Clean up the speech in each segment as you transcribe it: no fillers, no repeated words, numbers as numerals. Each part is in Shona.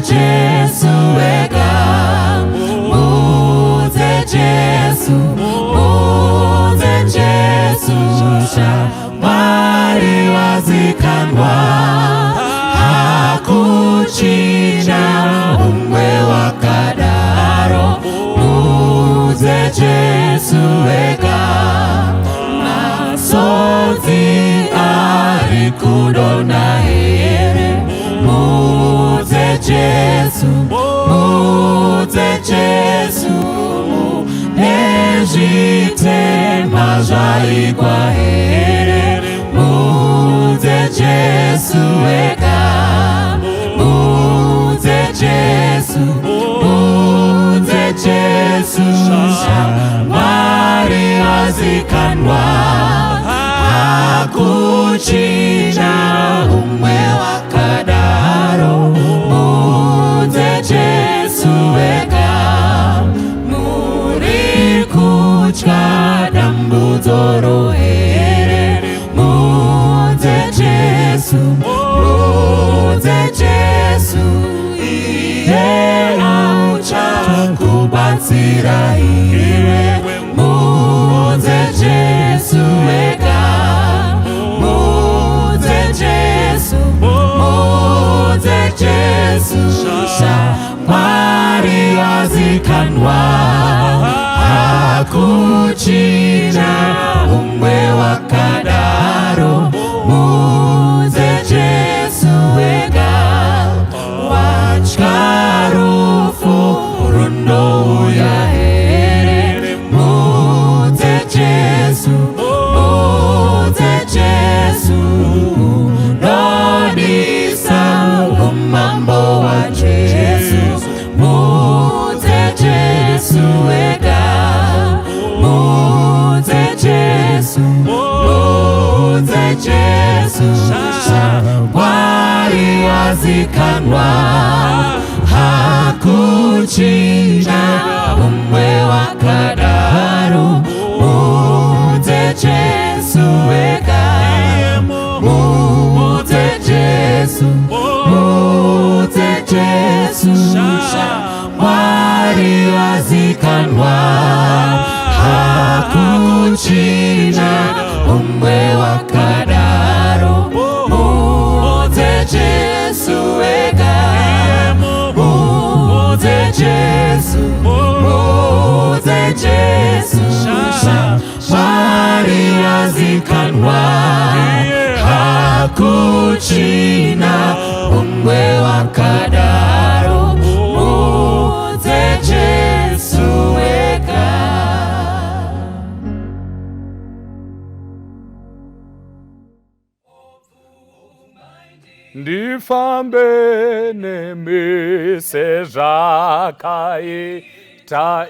Jesu wega, muze Jesu, muze Jesu shamwari wazikanwa, hakuchina umwe wakadaro, muze Jesu wega, masozi ari kudona here, muze Jesu, muze Jesu, nezvitema zvaigwa here, muze Jesu wega, muze Jesu, muze Jesu shamwari wazikanwa, hakuchina umwe wakadaro, muze Jesu wega, muri kutya dambudzoro here, muze Jesu, muze Jesu, iye uchakubatsira iwe, muze Jesu wega, muze Jesu, muze Jesu shamwari wazikanwa, hakuchina umwe wakadaro, muze Jesu wega, watyarufu runouya here, muze Jesu, muze Jesu, nodisa umambo wa Jesu, muze Jesu wega, muze Jesu, muze Jesu shamwari wazikanwa, hakuchina umwe wakadaro, muze Jesu wega, muze Jesu, muze Jesu shamwari wazikanwa, hakuchina umwe wakadaro, muze Jesu wega, muze Jesu, muze Jesu shamwari wazikanwa, hakuchina umwe wakadaro, muze Jesu wega. Ndifambe nemise zvakaita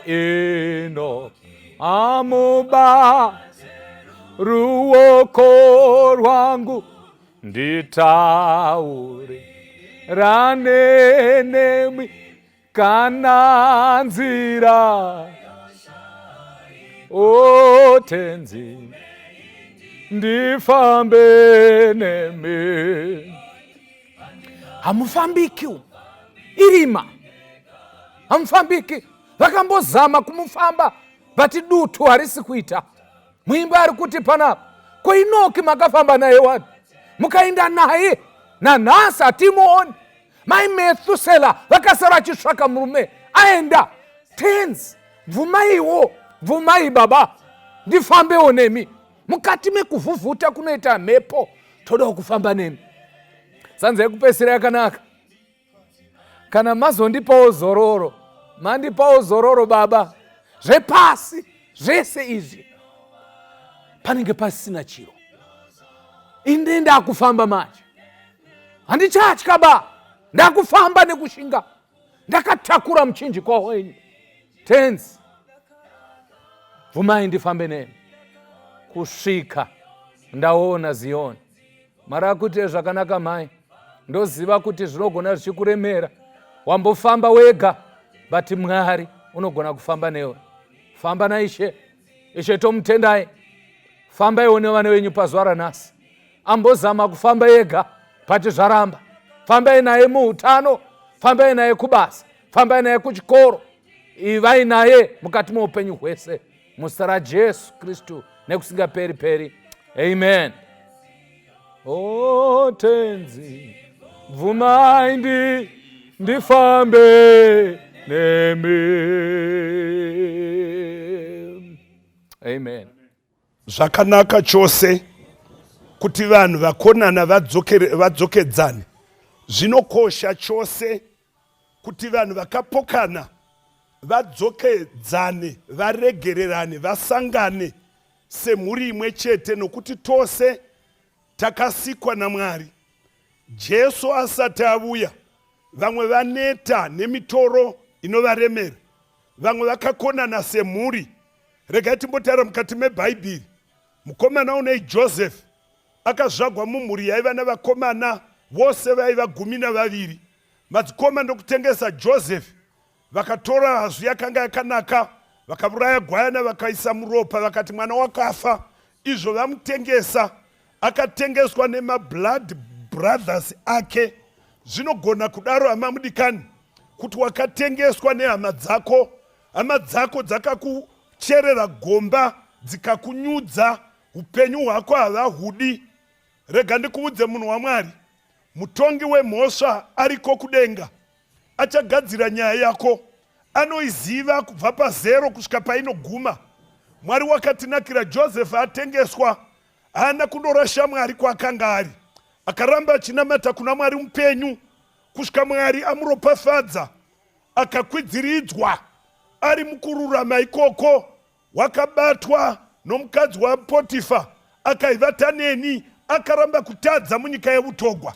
ino, amuba ruoko rwangu nditaure ranenemi kana nzira otenzi ndifambe nemi. Hamufambiki irima, hamufambiki. Vakambozama kumufamba vati dutu harisi kuita. Muimba ari kuti panapa, ko Inoki makafamba naye wani, mukaenda naye nanhasi hatimuoni. Mai Methusela vakasara vachisvaka murume aenda. Tenzi, bvumaiwo, bvumai baba, ndifambewo nemi. Mukati mekuvhuvhuta kunoita mhepo, todawo kufamba nemi. Sanza yekupesira yakanaka. Kana mazondipawo zororo, mandipawo zororo baba, zvepasi zvese izvi panenge pasina chiro. Inde ndakufamba manje, handichatya ba, ndakufamba nekushinga, ndakatakura muchinjikwa wenyu. Tenzi, bvumai ndifambe nemi kusvika ndaona Zioni. Mara kuti zvakanaka mai, ndoziva kuti zvinogona zvichikuremera. Wambofamba wega, bati Mwari unogona kufamba newe. Famba naIshe, Ishe tomutendai. Fambai nevana venyu pazuva ranhasi. Ambozama kufamba ega, bati zvaramba. Fambai naye muutano, fambai naye kubasa, fambai naye kuchikoro, ivai naye mukati muupenyu hwese, muzita ra Jesu Kristu nekusinga peri peri, amen. O tenzi bvumai ndifambe nemi, amen. Zvakanaka chose kuti vanhu vakonana vadzokedzane. Zvinokosha chose kuti vanhu vakapokana vadzokedzane, varegererane, vasangane semhuri imwe chete, nokuti tose takasikwa naMwari. Jesu asati avuya, vamwe vaneta nemitoro inovaremera, vamwe vakakonana semhuri. Regai timbotara mukati meBhaibheri, mukomana unei Joseph akazvagwa mumhuri yaiva navakomana vose vaiva 12. Madzikoma ndokutengesa Joseph, vakatora hazvi yakanga yakanaka, vakauraya gwayana vakaisa muropa, vakati mwana wakafa, izvo vamutengesa. Akatengeswa nemablood brothers ake. Zvinogona kudaro hama mudikani, kuti wakatengeswa nehama dzako, hama dzako dzakakucherera gomba, dzikakunyudza, upenyu hwako havahudi. Rega ndikuudze munhu waMwari, mutongi wemhosva ariko kudenga, achagadzira nyaya yako, anoiziva kubva pazero kusvika painoguma. Mwari wakatinakira. Joseph atengeswa, haana kundorasha Mwari kwaakanga ari, akaramba achinamata kuna Mwari mupenyu kusvika Mwari amuropafadza, akakwidziridzwa ari mukururama ikoko. Wakabatwa nomukadzi waPotifa, akaivata neni, akaramba kutadza munyika yeutogwa.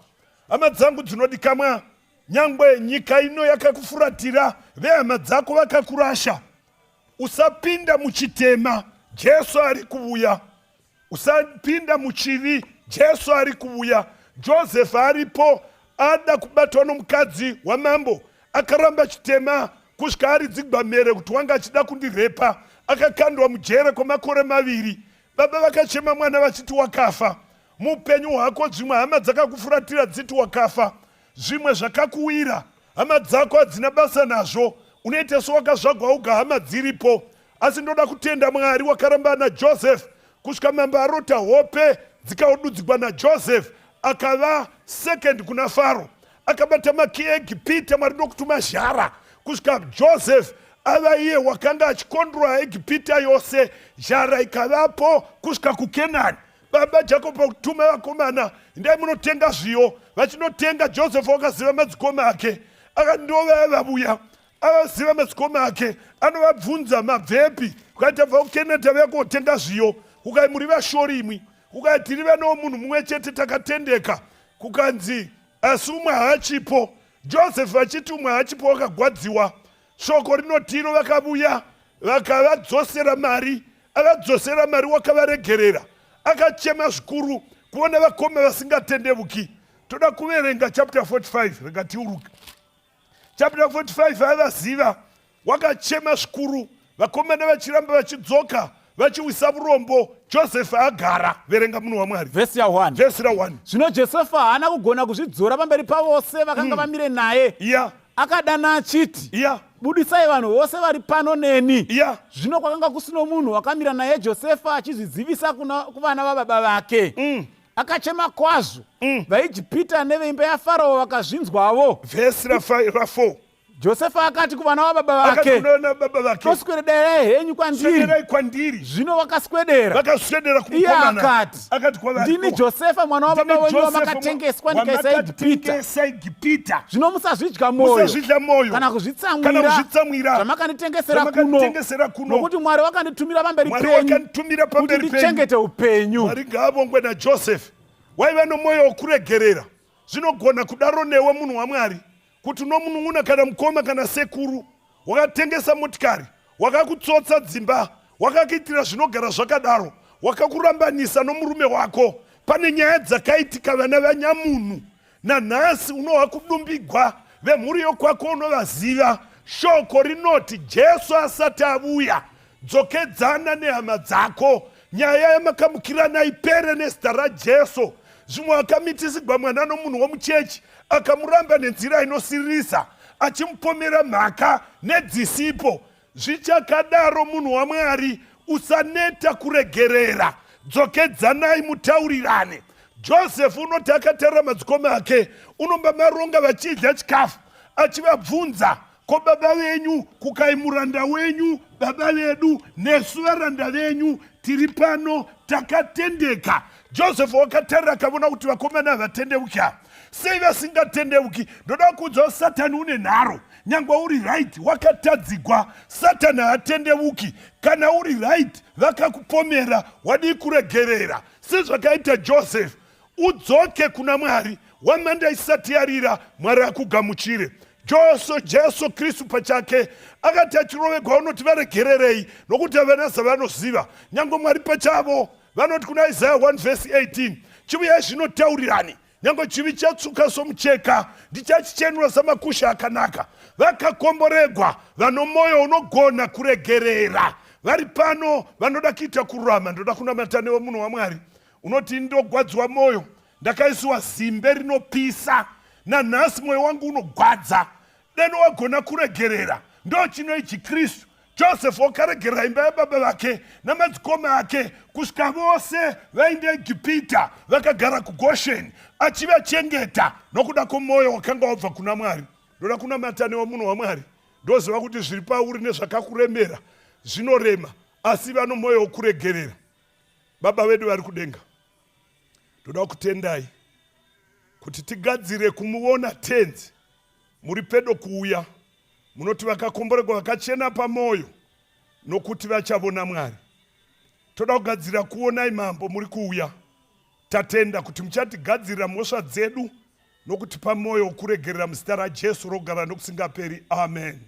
Hama dzangu dzinodikamwa, nyangwe nyika ino yakakufuratira, vehama dzako vakakurasha, usapinda muchitema, Jesu ari kuuya. Usapinda muchivi, Jesu ari kuuya. Joseph aripo, ada kubatwa nomukadzi wamambo, akaramba chitema kusvika aridzigwa mere kuti wanga achida kundirepa, akakandwa mujere kwemakore 2. Baba vakachema mwana vachiti wakafa. Mupenyu hwako zvimwe hama dzakakufuratira dziti wakafa, zvimwe zvakakuwira, hama dzako hadzina basa nazvo, unoita sewakazvagwa uga hama dziripo. Asi ndoda kutenda Mwari wakaramba naJoseph kusvika mambo arota hope dzikaududzikwa naJoseph, akava second kuna Faro, akabata maki eGipita. Mwari ndokutuma zhara kusvika Joseph ava iye wakanga achikondwa eGipita yose, zhara ikavapo kusvika kuKenani. Baba Jacob kutuma vakomana, ndai munotenga zviyo, vachinotenga. Joseph wakaziva madzikoma ake, akandova vabuya, avaziva madzikoma ake, anovabvunza mabvepi, ukati abva kuKenani tavya kotenga zviyo, ukai muri vashori imwi, ukai tiri vano munhu mumwe chete takatendeka, kukanzi asi umwe haachipo. Joseph achiti umwe haachipo wakagwadziwa, shoko rinotiro vakabuya vakavadzosera mari, akadzosera mari wakavaregerera, akachema zvikuru kuona vakoma vasingatendebuki. Toda kuverenga chapter 45, rega tiuruke. Chapter 45 avaziva, wakachema zvikuru, vakomana vachiramba vachidzoka, vachiwisa urombo. Joseph agara. Verenga munhu waMwari. Verse ya 1. Verse 1. Zvino Josefa haana kugona kuzvidzora pamberi pavose vakanga vamire naye. Yeah. Akadana achiti, Yeah. budisai vanhu vose vari pano neni. Yeah. Zvino kwakanga kusino munhu wakamira naye Josefa achizvidzivisa kuvana vababa vake. Akachema kwazvo. VaIjipita neveimba yaFarao vakazvinzwavo. Verse 4. Josefa akati kuvana vababa vake, toswederai henyu kwandiri. Zvino vakaswedera. Iye akati, ndini Josefa mwana wababa wenyu wamakatengeswa ndikaisa Ijipita. Zvino musazvidya moyo kana kuzvitsamwira zvamakanditengesera kuno, nokuti Mwari wakanditumira pamberi penyu kuti ndichengete upenyu. Mwari ngaavongwe naJoseph. Waiva nomwoyo wokuregerera. Zvinogona kudaro newe munhu waMwari, kuti nomunun'una kana mukoma kana sekuru wakatengesa motikari, wakakutsotsa dzimba, wakakuitira zvinogara zvakadaro, wakakurambanisa nomurume wako. Pane nyaya dzakaitika vana vanyamunhu, nanhasi unowa kudumbigwa, vemhuri yokwako unovaziva. Shoko rinoti Jesu asati avuya, dzokedzana nehama dzako. Nyaya yamakamukirana ipere nezita raJesu. Zvimwe akamitisigwa mwana nomunhu womuchechi, akamuramba nenzira inosiririsa, achimupomera mhaka nedzisipo. Zvichakadaro munhu waMwari, usaneta kuregerera, dzokedzanai mutaurirane. Joseph unoti akatarira madzikoma ake, unomba maronga vachidya chikafu, achivabvunza, ko baba venyu kukai muranda wenyu, baba vedu nesu varanda venyu tiri pano takatendeka. Joseph wakatarira akavona kuti vakomana havatendeuka. Sei vasingatendeuki? Ndoda kuudza Satani une nharo. Nyangwa uri right wakatadzigwa, Satani haatendeuki. Kana uri right vakakupomera, wadi kuregerera. Sezvakaita Joseph, udzoke kuna Mwari, wamanda isati yarira, Mwari akugamuchire. Jesu Kristu pachake akati achirovegwa unoti varegererei, nokuti havanasa vanoziva. Nyangwe Mwari pachavo vanoti kuna Isaiah 1:18, chiuya zvinotaurirani, nyangwe chivi chatsuka somucheka, ndichachichenura samakusha akanaka. Vakakomboregwa vano moyo unogona kuregerera, vari pano vanoda kuita kururama. Ndoda kunamata newe munhu waMwari unoti ndogwadzwa moyo, ndakaisiwa zimbe rinopisa, nanhasi moyo wangu unogwadza. Deno wagona kuregerera, ndo chinoichi Kristu. Joseph wakaregerera imba yababa vake namadzikoma ake kusvika vose vainde Egipita, vakagara kuGosheni achivachengeta nokuda kwomoyo wakanga wabva kuna Mwari. Ndoda kunamata newe munhu waMwari, ndoziva kuti zviri pauri nezvakakuremera zvinorema, asi vano moyo wokuregerera. Baba vedu vari kudenga, ndoda kutendai kuti tigadzire kumuona tenzi muri pedo kuuya, munoti vakakomborerwa vakachena pamoyo nokuti vachavona Mwari. Toda kugadzira kuonai mambo muri kuuya. Tatenda kuti muchatigadzirira mhosva dzedu nokuti pamoyo wokuregerera muzita raJesu rogara nokusingaperi. Amen.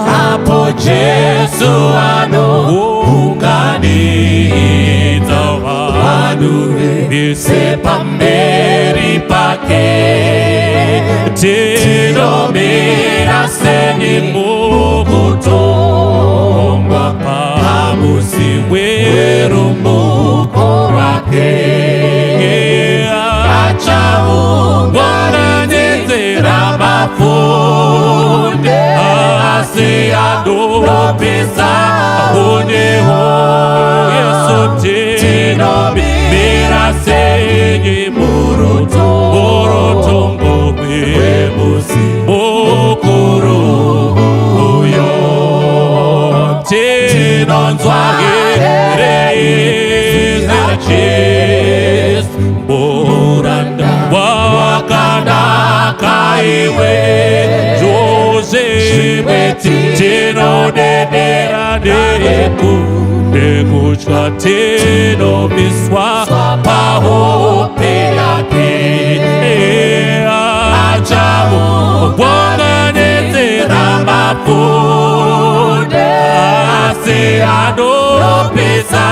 Hapo Jesu anounganidza vanhu vese pamberi pake, tinomira seni mukutongwa pamusi werumbuko rwake. Achaunganidza vafunde, asi andopisa uneho. Yesu tinomira senyi murutombo rwemusi mukuru uyo. Tinonzwa hereza Jesu, muranda wakanaka iwe. Tinodedera nekutya, tinomiswa pahope yake. Achaunganidza vafunde, asi andopisa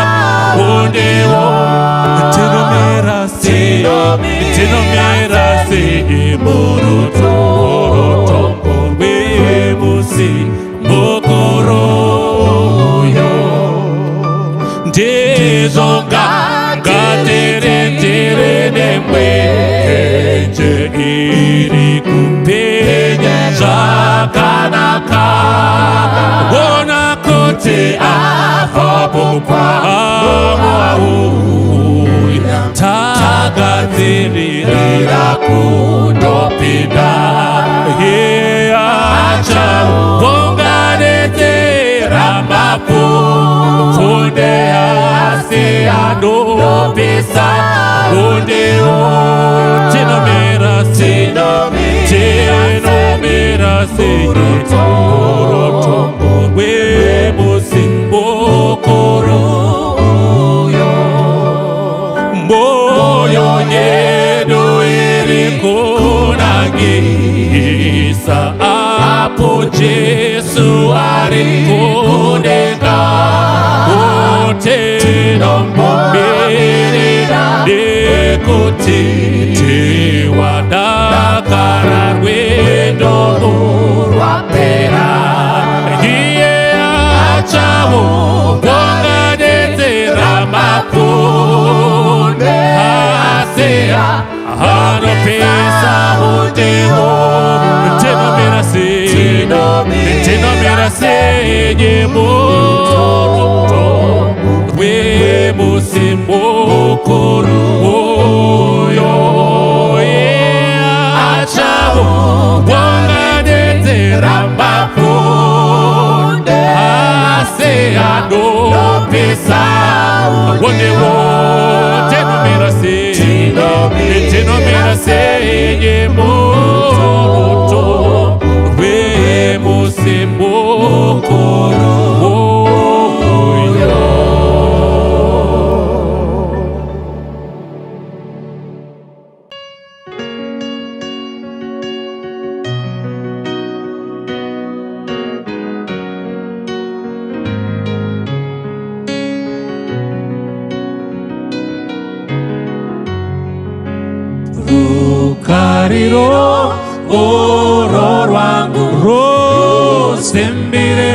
uneho. Tinomira senyi murutombo rwemusi mukuru uyo. Ndizonga ngateretere nemwenje iri kupenya zvakanaka, wona kuti apapo pauya tagadzirira kundopinda. Achaunganidza vafunde, asi andopisa uneho. Tinomira senyi murutombo rwemusi mukuru uyo. Moyo yedu iri kunangisa, apo Jesu ari kudenga. Tinomumirira nekuti tiwadakara rwendo rwapera. Iye acha senye moto we musimukuru oyo achao wangadetera mapunde ase adopesa wone wote nomira senye moto we musimukuru oyo. Rukariro oro rwangu rosembire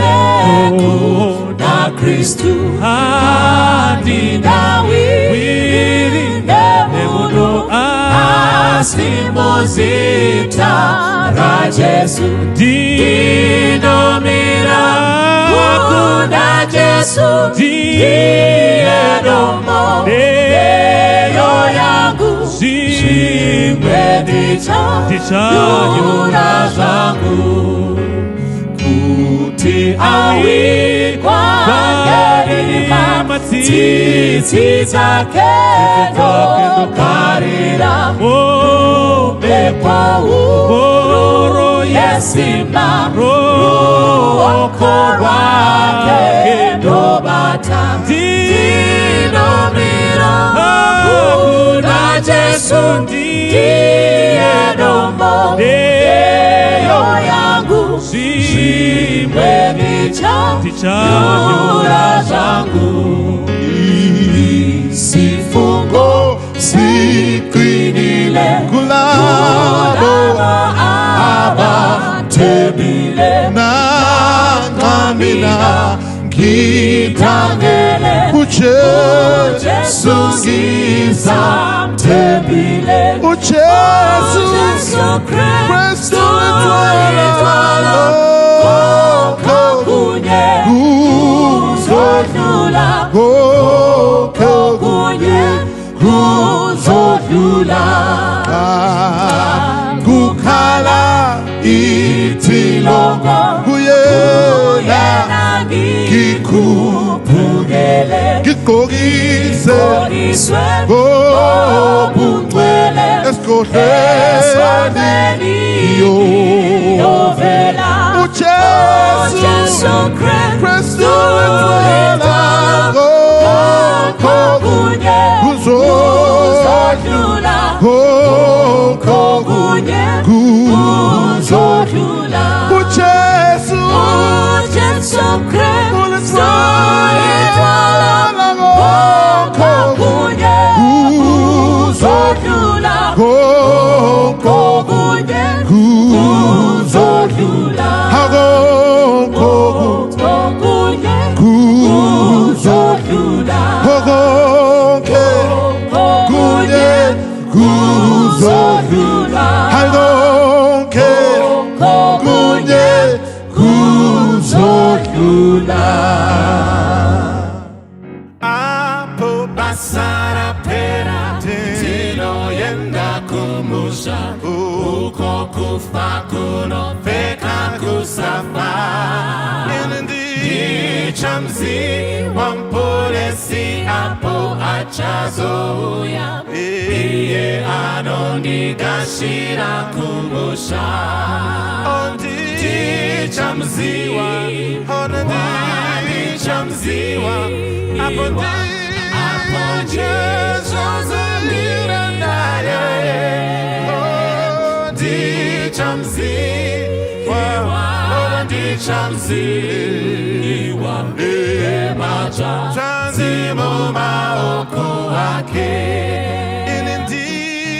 na Kristu hadi nawirinde muno asimozita ra Jesu dinomira kuna Jesu dienombo eyo yangu Dichanyura zangu kuti awi kwa gerima titi zake no karira mepa uro yesima okora kendo bata dinomira kuna Jesu Dienombo eyo yangu Shimwe dichanyura zangu Sifungo sikwinile Kulabo abatebile Nangamina Kitangele Uchesu giza Tebile Uchesu Kristo itwala Kokunye Kuzodula Kokunye Kuzodula Kukala Itilongo Kuyena Kikupugele Kikogise Kobungwele Eskodeni Yovela Uchesu Kristo itwala Kokunye Kuzodula Kokunye Kuzodula Uchesu Kristo itwala Kokunye Kuzodula Kokunye Kuzodula Kokunye Kuzodula Kokunye Kuzodula Kokunye Kuzodula Apo basara pera Tino yenda kumusha Uko kufa kuno feka kusafa Dichamzi wampolesi apo achazoya Iye anondigashira kumusha Dichamziwa Dichamziwa Apo Jesus mirandaya Dichamziwa Emaja Zanzimu maoko wake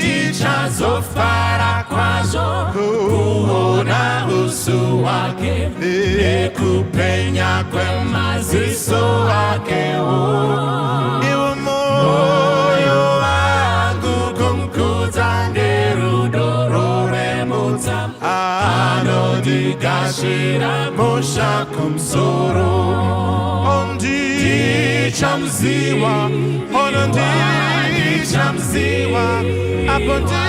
Dichazofara kwazo Kuona usu wake Nekupenya kwe maziso wake Iwa moyo wangu kumkuta Nderudorore muta Anodi gashira Osha kumsoro Ondi chamziwa Ondi chamziwa Apondi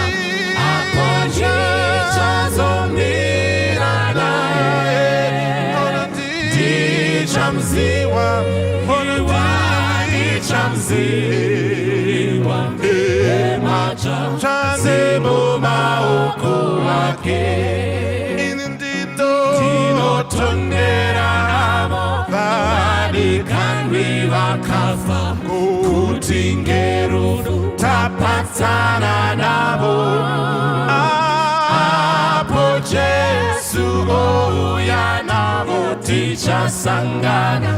chazomira nae Ondi chamziwa Ondi chamziwa Chanzemo maoko wake Tondera amo Vadikanwi wakafa Kutingeru tapatana nabo Apo Jesu oya nabo Ticha sangana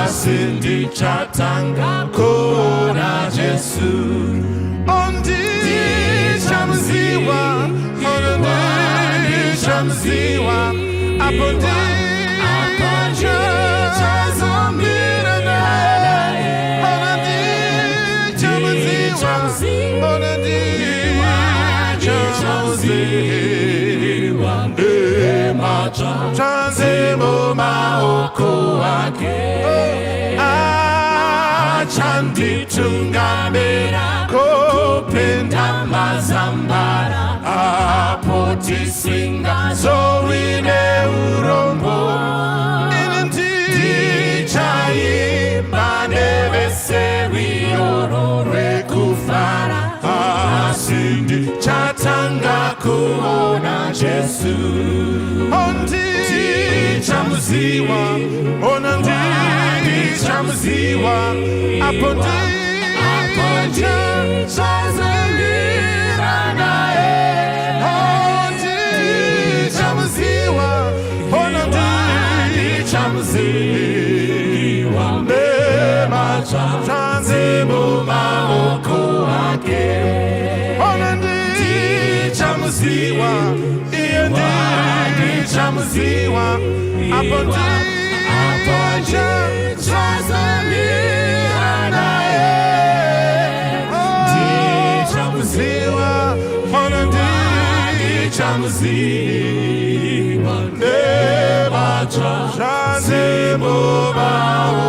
Asindi chatanga Kona Jesu Ondi chamziwa Ondi chamziwa Apondi chazomira nae Ondi chamziwa Ondi chamziwa Chanzemo maoko wake Achanditungamira Kupenda mazambara Apotisinga Zoine urombo Tichaimba neveseri orore kufara Asindi chatanga kuona Jesu Ondi chamziwa Onandi chamziwa Apondi chazamira nae Ondi chamziwa Onandi chamziwa Nemacha chanzemo maoko wake Onandi chamziwa Iendi chamziwa Apondi chazamira nae Ondi chamziwa Onandi chamziwa Nemacha chanzemo maoko